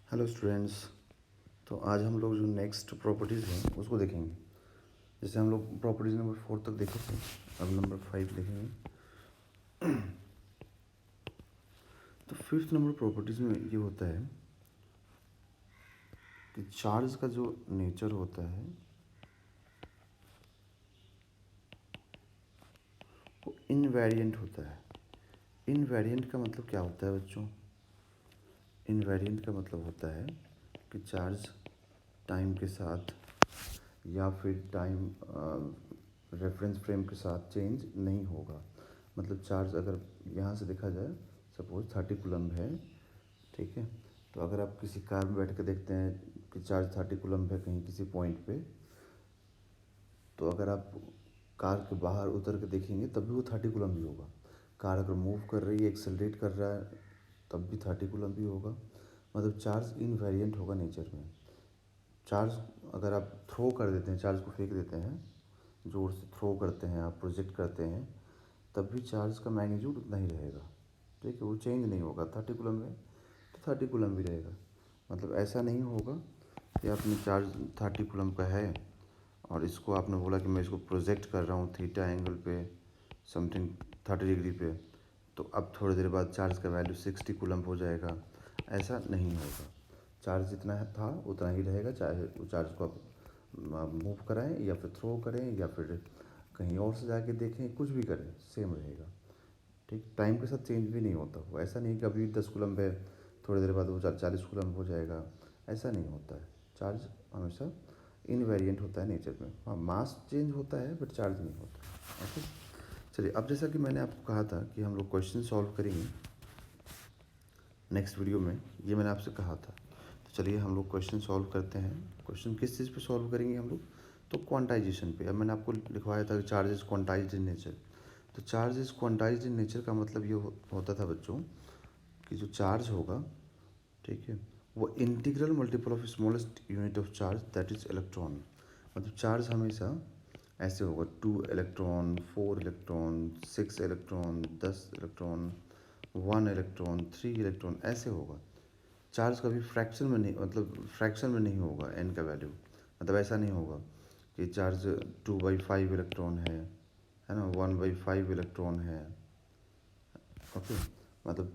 Hello students. तो आज हम लोग जो नेक्स्ट प्रॉपर्टीज़ हैं उसको देखेंगे। जैसे हम लोग प्रॉपर्टीज़ नंबर 4 तक देखे थे, अब नंबर 5 देखेंगे। तो फिफ्थ नंबर प्रॉपर्टीज़ में ये होता है कि चार्ज का जो नेचर होता है वो इनवेरिएंट होता है। इनवेरिएंट का मतलब क्या होता है बच्चों? इनवेरिएंट का मतलब होता है कि चार्ज टाइम के साथ या फिर टाइम रेफरेंस फ्रेम के साथ चेंज नहीं होगा। मतलब चार्ज अगर यहाँ से देखा जाए, सपोज 30 कूलम्ब है, ठीक है। तो अगर आप किसी कार में बैठ के देखते हैं कि चार्ज 30 कूलम्ब है कहीं किसी पॉइंट पे, तो अगर आप कार के बाहर उतर के देखेंगे तब भी वो 30 कूलम्ब ही होगा। कार अगर मूव कर रही है, एक्सेलरेट कर रहा है, तब भी 30 कूलम्ब ही होगा। मतलब चार्ज इनवेरिएंट होगा नेचर में। चार्ज अगर आप थ्रो कर देते हैं, चार्ज को फेंक देते हैं, जोर से थ्रो करते हैं, आप प्रोजेक्ट करते हैं, तब भी चार्ज का मैग्नीट्यूड उतना ही रहेगा, ठीक है। वो चेंज नहीं होगा। 30 कूलम्ब है तो 30 कूलम्ब भी रहेगा। मतलब ऐसा नहीं होगा कि आपने चार्ज 30 कूलम्ब का है और इसको आपने बोला कि मैं इसको प्रोजेक्ट कर रहा हूँ थीटा एंगल पे समथिंग 30 डिग्री पे, तो अब थोड़ी देर बाद चार्ज का वैल्यू 60 कूलम्ब हो जाएगा। ऐसा नहीं होगा। चार्ज जितना था उतना ही रहेगा, चाहे वो चार्ज को आप मूव कराएं या फिर थ्रो करें या फिर कहीं और से जाके देखें, कुछ भी करें, सेम रहेगा, ठीक। टाइम के साथ चेंज भी नहीं होता। वो ऐसा नहीं कि अभी 10 कूलम्ब है, थोड़ी देर बाद वो 40 कूलम्ब हो जाएगा, ऐसा नहीं होता है। चार्ज हमेशा इनवेरिएंट होता है नेचर में। हाँ, मास चेंज होता है बट चार्ज नहीं होता। ओके, चलिए। अब जैसा कि मैंने आपको कहा था कि हम लोग क्वेश्चन सॉल्व करेंगे नेक्स्ट वीडियो में, ये मैंने आपसे कहा था। तो चलिए हम लोग क्वेश्चन सॉल्व करते हैं। क्वेश्चन किस चीज़ पे सॉल्व करेंगे हम लोग? तो क्वांटाइजेशन पे। अब मैंने आपको लिखवाया था कि charge is quantised in nature. तो charge is quantised in nature का मतलब ये होता था बच्चों कि जो चार्ज होगा, ठीक है, वो integral multiple of smallest unit of charge that is electron. मतलब चार्ज हमेशा ऐसे होगा, 2 electron, 4 electron, 6 electron, 10 electron, 1 electron, 3 electron, ऐसे होगा। चार्ज कभी फ्रैक्शन में नहीं, मतलब फ्रैक्शन में नहीं होगा एन का वैल्यू। मतलब ऐसा नहीं होगा कि चार्ज 2/5 इलेक्ट्रॉन है ना, 1/5 इलेक्ट्रॉन है, ओके। मतलब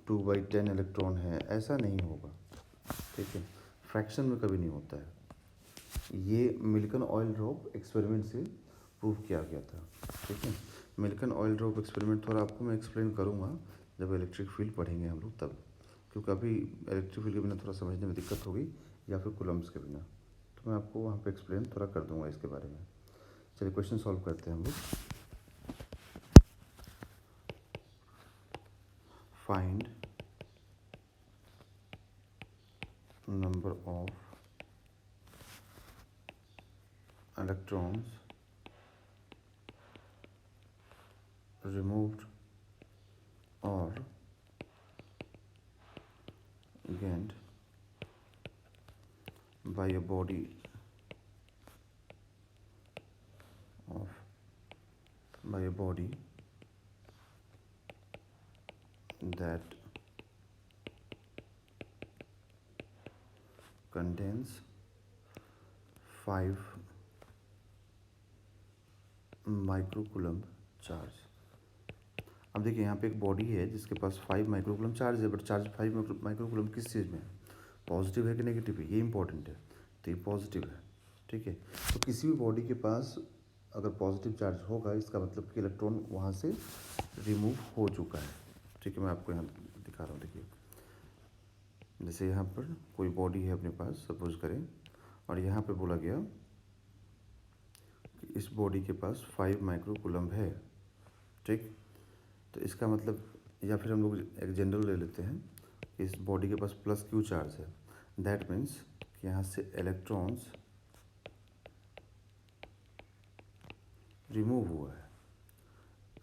2/10 इलेक्ट्रॉन है, ऐसा नहीं होगा, ठीक है। फ्रैक्शन में कभी नहीं होता है। ये मिल्कन ऑयल ड्रॉप एक्सपेरिमेंट से प्रूव किया गया था, ठीक है। मिल्कन ऑयल ड्रॉप एक्सपेरिमेंट थोड़ा आपको मैं एक्सप्लेन करूँगा जब इलेक्ट्रिक फील्ड पढ़ेंगे हम लोग तब, क्योंकि अभी इलेक्ट्रिक फील्ड के बिना थोड़ा समझने में दिक्कत होगी, या फिर कूलम्ब्स के बिना। तो मैं आपको वहाँ पे एक्सप्लेन थोड़ा कर दूँगा इसके बारे में। चलिए क्वेश्चन सॉल्व करते हैं हम लोग। Find number of electrons removed or gained by a body of by a body that contains 5 microcoulomb charge. अब देखिए यहाँ पे एक बॉडी है जिसके पास 5 माइक्रोकूलम्ब चार्ज है, बट चार्ज 5 माइक्रोकूलम्ब किस चीज़ में है? पॉजिटिव है कि नेगेटिव है, ये इंपॉर्टेंट है। तो ये पॉजिटिव है, ठीक है। तो किसी भी बॉडी के पास अगर पॉजिटिव चार्ज होगा, इसका मतलब कि इलेक्ट्रॉन वहाँ से रिमूव हो चुका है, ठीक है। मैं आपको यहाँ दिखा रहा हूँ, देखिए। जैसे यहाँ पर कोई बॉडी है अपने पास, सपोज करें, और यहाँ पे बोला गया कि इस बॉडी के पास 5 माइक्रोकूलम्ब है, ठीक। तो इसका मतलब, या फिर हम लोग एक जनरल ले लेते हैं, इस बॉडी के पास प्लस क्यू चार्ज है। दैट मीन्स कि यहाँ से इलेक्ट्रॉन्स रिमूव हुआ है।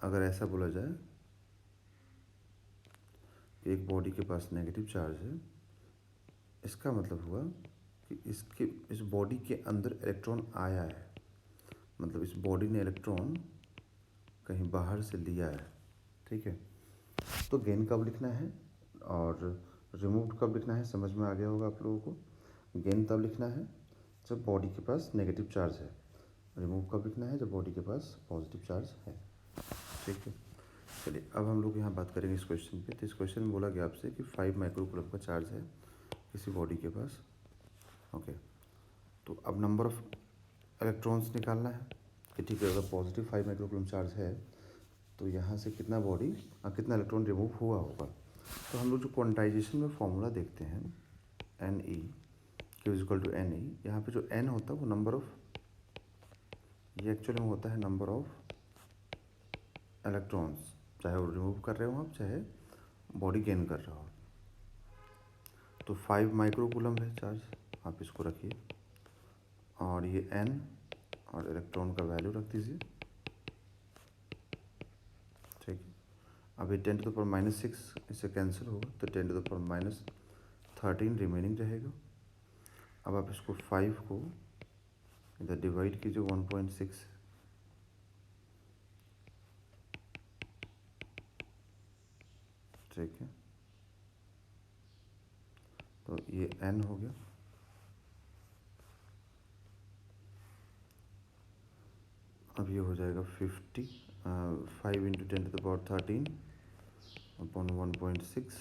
अगर ऐसा बोला जाए कि एक बॉडी के पास नेगेटिव चार्ज है, इसका मतलब हुआ कि इस बॉडी के अंदर इलेक्ट्रॉन आया है। मतलब इस बॉडी ने इलेक्ट्रॉन कहीं बाहर से लिया है, ठीक है। तो गेन कब लिखना है और रिमूव्ड कब लिखना है समझ में आ गया होगा आप लोगों को। गेन तब लिखना है जब बॉडी के पास नेगेटिव चार्ज है। रिमूव कब लिखना है जब बॉडी के पास पॉजिटिव चार्ज है। ठीक है, चलिए अब हम लोग यहाँ बात करेंगे इस क्वेश्चन पे। तो इस क्वेश्चन में बोला गया आपसे कि 5 माइक्रोकूलम का चार्ज है किसी बॉडी के पास। ओके, तो अब नंबर ऑफ इलेक्ट्रॉन्स निकालना है कि ठीक है, अगर पॉजिटिव 5 माइक्रोकूलम चार्ज है तो यहाँ से कितना कितना इलेक्ट्रॉन रिमूव हुआ होगा। तो हम लोग जो क्वांटाइजेशन में फॉर्मूला देखते हैं n e Q equal to n e, यहाँ पे जो एन होता है वो नंबर ऑफ, ये एक्चुअली में होता है नंबर ऑफ इलेक्ट्रॉन्स, चाहे वो रिमूव कर रहे हो आप चाहे बॉडी गेन कर रहे हो। तो 5 माइक्रोकूलम है चार्ज, आप इसको रखिए, और ये एन और इलेक्ट्रॉन का वैल्यू रख दीजिए। ठीक है, अब ये 10 टू द पावर -6 इससे कैंसिल होगा तो 10 टू द पावर -13 रिमेनिंग रहेगा। अब आप इसको 5 को इधर डिवाइड कीजिए 1.6, ठीक है, तो ये n हो गया। अब ये हो जाएगा 50, 5 into 10 to the power 13 upon 1.6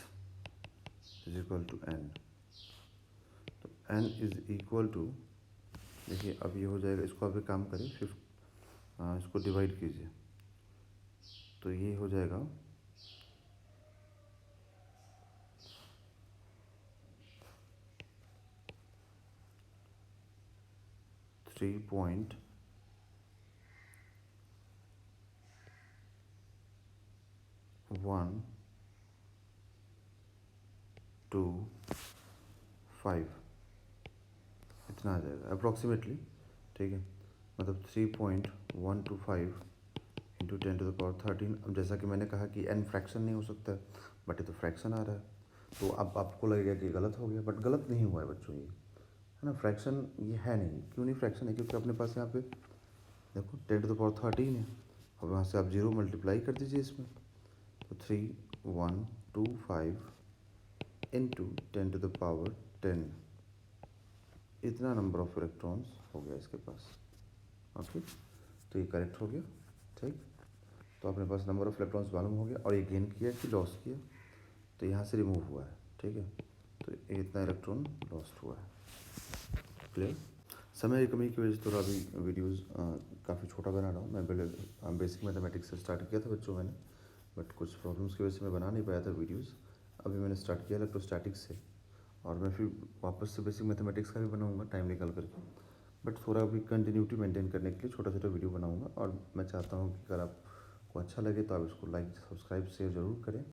is equal to n। तो n इज इक्वल टू, देखिए अब ये हो जाएगा, इसको आप एक काम करें, इसको डिवाइड कीजिए तो ये हो जाएगा 3.125। इतना आ जाएगा अप्रॉक्सीमेटली। ठीक है, मतलब 3.125 इंटू 10 टू द पावर 13। अब जैसा कि मैंने कहा कि n फ्रैक्शन नहीं हो सकता है, बट ये तो फ्रैक्शन आ रहा है, तो अब आपको लगेगा कि गलत हो गया, बट गलत नहीं हुआ है बच्चों, ये है ना, फ्रैक्शन ये है नहीं। क्यों नहीं फ्रैक्शन है? क्योंकि अपने पास यहाँ पे देखो 10 टू द पावर 13 है, अब यहाँ से आप 0 मल्टीप्लाई कर दीजिए इसमें, तो 3125 इंटू 10 टू द पावर 10, इतना नंबर ऑफ इलेक्ट्रॉन्स हो गया इसके पास। ओके, तो ये करेक्ट हो गया। ठीक, तो अपने पास नंबर ऑफ इलेक्ट्रॉन्स मालूम हो गया, और ये गेन किया कि लॉस किया, तो यहाँ से रिमूव हुआ है। ठीक है, तो ये इतना इलेक्ट्रॉन लॉस्ट हुआ है। क्लियर? समय की कमी की वजह से थोड़ा अभी वीडियोज़ काफ़ी छोटा बना रहा हूँ। मैं पहले बेसिक मैथमेटिक्स से स्टार्ट किया था बच्चों मैंने, बट कुछ प्रॉब्लम्स की वजह से मैं बना नहीं पाया था वीडियोज़। अभी मैंने स्टार्ट किया इलेक्ट्रोस्टैटिक्स से, और मैं फिर वापस से बेसिक मैथमेटिक्स का भी बनाऊंगा टाइम निकाल करके, बट थोड़ा अभी कंटिन्यूटी मेंटेन करने के लिए छोटा छोटा वीडियो बनाऊंगा। और मैं चाहता हूँ कि अगर आपको अच्छा लगे तो आप इसको लाइक, सब्सक्राइब, शेयर ज़रूर करें।